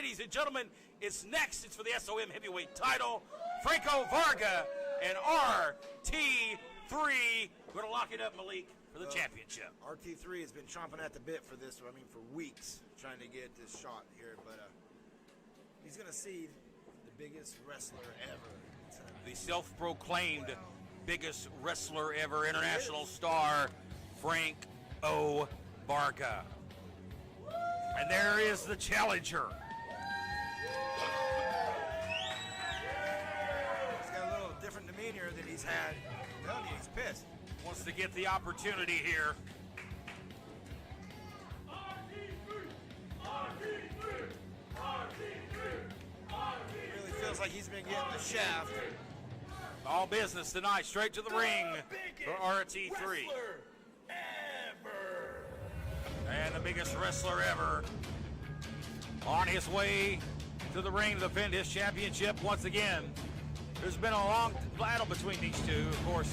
ladies and gentlemen, it's next. It's for the SOM Heavyweight title. Franco Varga and RT3. We're going to lock it up, Malik, for the championship. RT3 has been chomping at the bit for this, for weeks, trying to get this shot here. But he's going to see the biggest wrestler ever. The self-proclaimed biggest wrestler ever, international star, Franco Varga. And there is the challenger. He's got a little different demeanor than he's had. I'm telling you, he's pissed. Wants to get the opportunity here. Really feels like he's been getting the shaft. All business tonight, straight to the ring for RT3. And the biggest wrestler ever on his way to the ring to defend his championship once again. There's been a long battle between these two. Of course,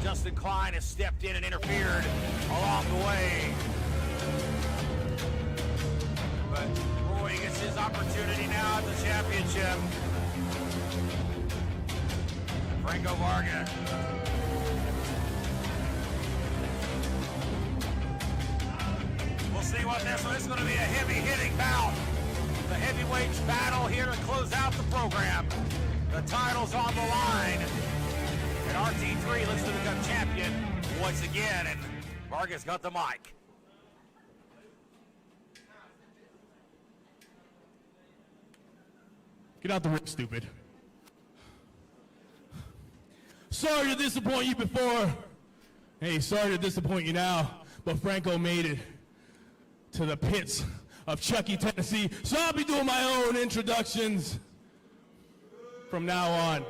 Justin Klein has stepped in and interfered along the way. But Roy gets his opportunity now at the championship. Franco Varga. We'll see what this one is going to be, a heavy-hitting bout. The heavyweights battle here to close out the program. The title's on the line. And RT3 looks to become champion once again, and Varga's got the mic. Get out the ring, stupid. Sorry to disappoint you before. Hey, sorry to disappoint you now, but Franco made it to the pits of Chucky, Tennessee, so I'll be doing my own introductions from now on.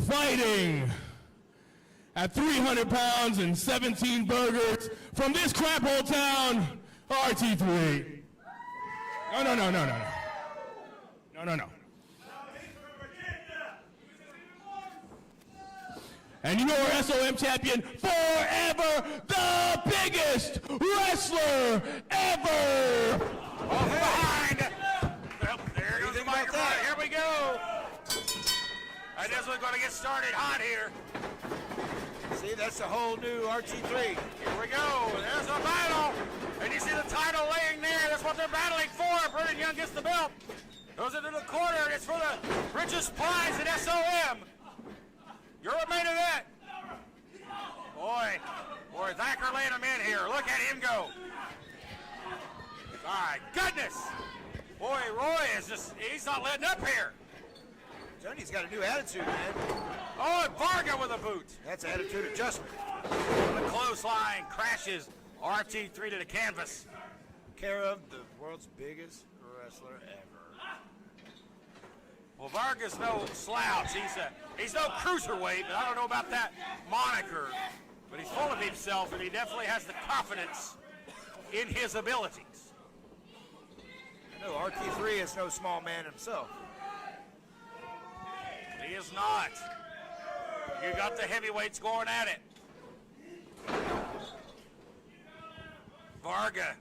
Fighting at 300 pounds and 17 burgers from this crap hole town, RT3. No. And you know our SOM champion forever, the biggest wrestler ever! Off behind! Well, there goes the microphone. Here we go! I guess we're going to get started hot here. See, that's a whole new RT3. Here we go. There's a battle. And you see the title laying there. That's what they're battling for. Brennan Young gets the belt. Goes into the corner. It's for the richest prize in SOM. You're a main event. Boy, Thacker laying him in here. Look at him go. My goodness. Boy, Roy is he's not letting up here. Johnny's got a new attitude, man. Oh, and Varga with a boot. That's attitude adjustment. The clothesline crashes RT3 to the canvas. Care of the world's biggest wrestler ever. Well, Varga's no slouch. He's no cruiserweight, but I don't know about that moniker. But he's full of himself, and he definitely has the confidence in his abilities. I know RT3 is no small man himself. He is not. You got the heavyweights going at it. Varga.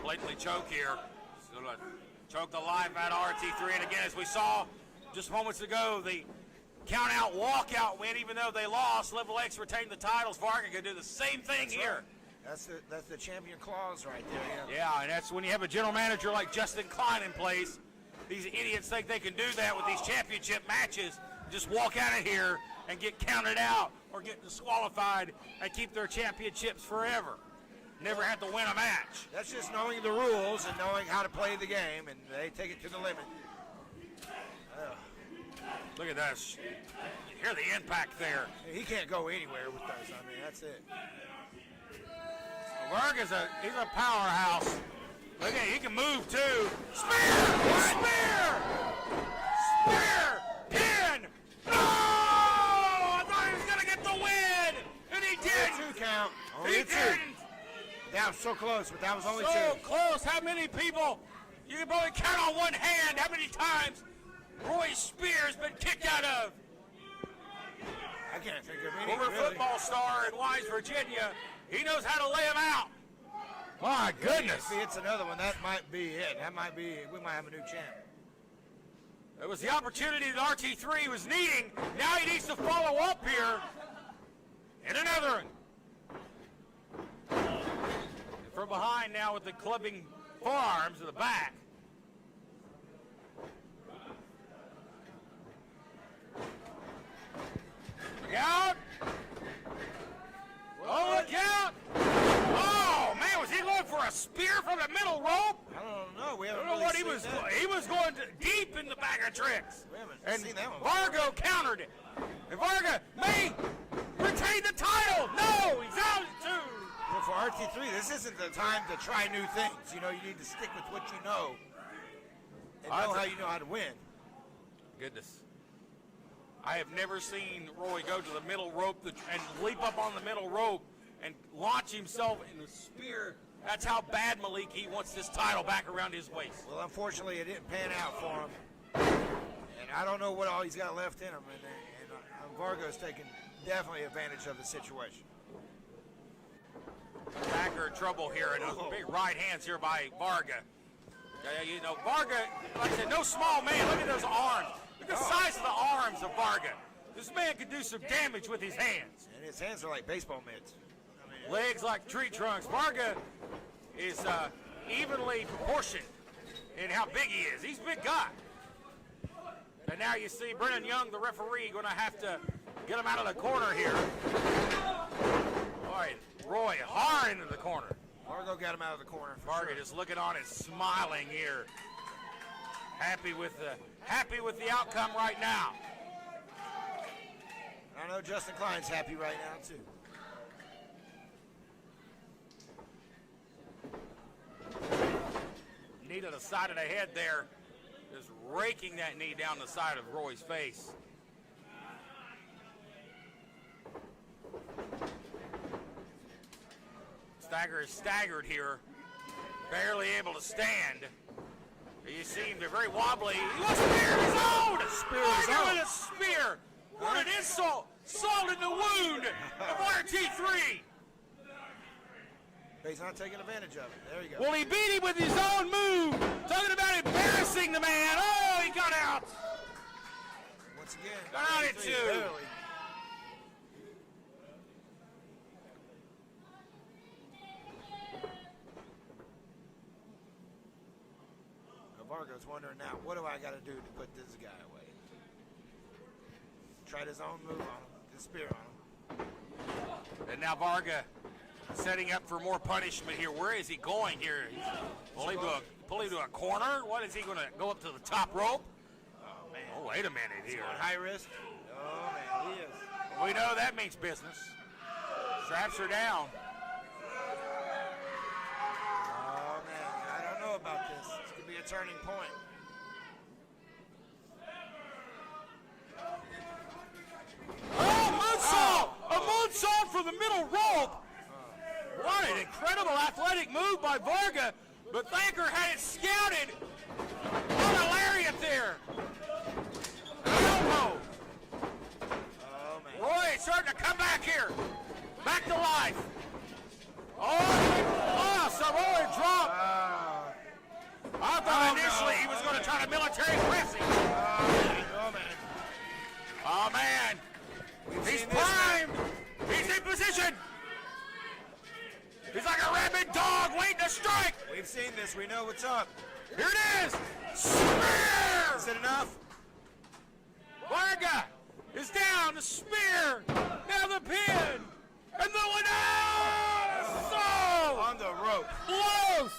Blatantly choke here. Gonna choke the life out of RT3. And again, as we saw just moments ago, the count-out walkout win, even though they lost, Level X retained the titles. Varga can do the same thing here. Right. That's the champion clause right there. Yeah, and that's when you have a general manager like Justin Klein in place. These idiots think they can do that with these championship matches. Just walk out of here and get counted out or get disqualified and keep their championships forever. Never have to win a match. That's just knowing the rules and knowing how to play the game, and they take it to the limit. Look at this. You hear the impact there. He can't go anywhere with those. I mean, that's it. Varga's he's a powerhouse. Look at he can move too. Spear! Spear! Spear! Pin! No! I thought he was gonna get the win! And he did! 2 count. He didn't! That was so close, but that was only 2. So close. How many people? You can probably count on one hand how many times Roy Spear's been kicked out of. I can't think of any. Former really. football star in Wise, Virginia. He knows how to lay him out. My goodness. If it's another one, that might be it. That might be, we might have a new champ. It was the opportunity that RT3 was needing. Now he needs to follow up here. And another one. And from behind now with the clubbing forearms to the back. Look out. Oh, look out. Oh, man, was he going for a spear from the middle rope? I don't know. We I haven't don't know really what he seen was. that. He was going deep in the bag of tricks. We haven't And seen that one. Varga countered it. And Varga may retain the title. No, he's out at 2. Well, for RT3, this isn't the time to try new things. You know, you need to stick with what you know and know how you know how to win. Goodness. I have never seen Roy go to the middle rope and leap up on the middle rope and launch himself in the spear. That's how bad Maliki wants this title back around his waist. Well, unfortunately, it didn't pan out for him. And I don't know what all he's got left in him. And Varga's taking definitely advantage of the situation. Backer in trouble here, and those big right hands here by Varga. You know, Varga, like I said, no small man. Look at those arms. Look at the size of the arms of Varga. This man can do some damage with his hands. And his hands are like baseball mitts. Legs like tree trunks. Varga is evenly proportioned in how big he is. He's a big guy. And now you see Brennan Young, the referee, going to have to get him out of the corner here. All right, Roy hard into the corner. Varga got him out of the corner. Varga just looking on and smiling here. Happy with the outcome right now. I know Justin Klein's happy right now, too. Knee to the side of the head there. Just raking that knee down the side of Roy's face. Stagger is staggered here. Barely able to stand. You see him, they're very wobbly. He looks spear his own! Spear his own. With a spear! What an insult! Salt in the wound of RT3! But he's not taking advantage of it. There you go. Well, he beat him with his own move. Talking about embarrassing the man. Oh, he got out. Once again, Got out at 2. barely. Varga's wondering now, what do I got to do to put this guy away? Tried his own move on him, his spear on him. And now Varga setting up for more punishment here. Where is he going here? Pull him to a corner? What is he going to go up to the top rope? Oh, man. Oh, wait a minute here. On high risk. Oh, man, he is. We know that means business. Straps her down. Oh, man, I don't know about this. This could be a turning point. Oh, moonsault! A moonsault from the middle rope! What an incredible athletic move by Varga, but Thacker had it scouted. What a lariat there! Elbow! Oh, man. Roy is starting to come back here. Back to life. Oh, Samoa drop. I thought initially he was going to try to military press him. Oh, man. Oh, man. He's seen this, primed. He's in position. He's like a rabid dog waiting to strike. We've seen this. We know what's up. Here it is. Spear. Is it enough? Varga is down. The spear. Now the pin. And the winner. So On the rope. close.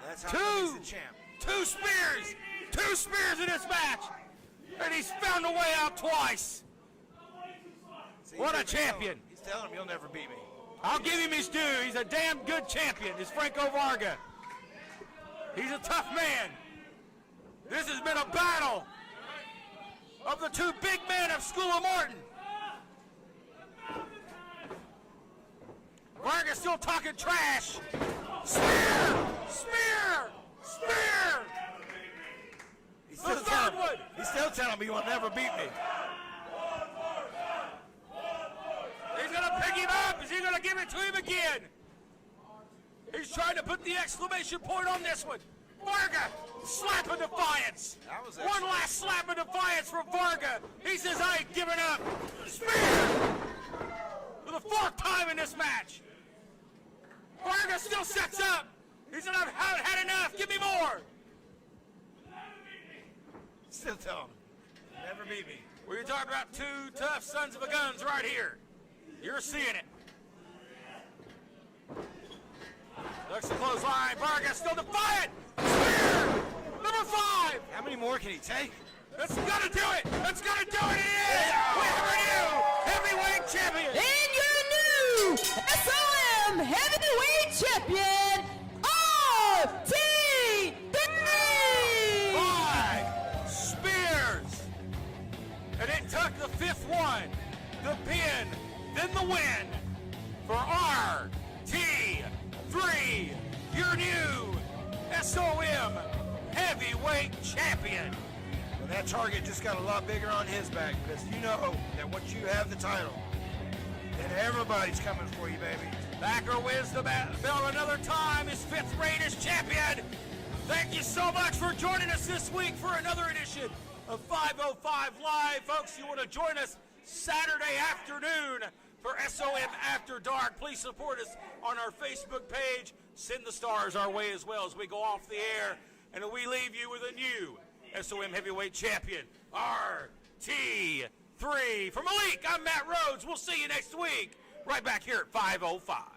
That's how he's the champ. Two spears in this match. And he's found a way out twice. See, What a he's telling him- champion. He's telling him you'll never beat me. I'll give him his due. He's a damn good champion. It's Franco Varga. He's a tough man. This has been a battle of the two big men of School of Morton. Varga's still talking trash. Spear! Spear! Spear! He's still, The third telling, one. he's still telling me you will never beat me. He's gonna to give it to him again. He's trying to put the exclamation point on this one. Varga, slap of defiance. One last slap of defiance from Varga. He says, I ain't giving up. Spear! For the 4th time in this match. Varga still sets up. He said, I've had enough. Give me more. Still tell him. Never beat me. We're talking about 2 tough sons of a guns right here. You're seeing it. Ducks the clothesline. Varga still defiant. Spear! Number 5. How many more can he take? That's gonna do it. That's gonna do it. It is. We have a new heavyweight champion. And your new SOM Heavyweight Champion, RT3! 5 spears. And it took the 5th one. The pin, then the win for RT3, your new SOM Heavyweight Champion. Well, that target just got a lot bigger on his back because you know that once you have the title, then everybody's coming for you, baby. Backer wins the belt another time, his 5th reign as champion. Thank you so much for joining us this week for another edition of 505 Live. Folks, you want to join us Saturday afternoon for SOM After Dark. Please support us on our Facebook page. Send the stars our way as well as we go off the air. And we leave you with a new SOM Heavyweight Champion, RT3. For Malik, I'm Matt Rhodes. We'll see you next week right back here at 505.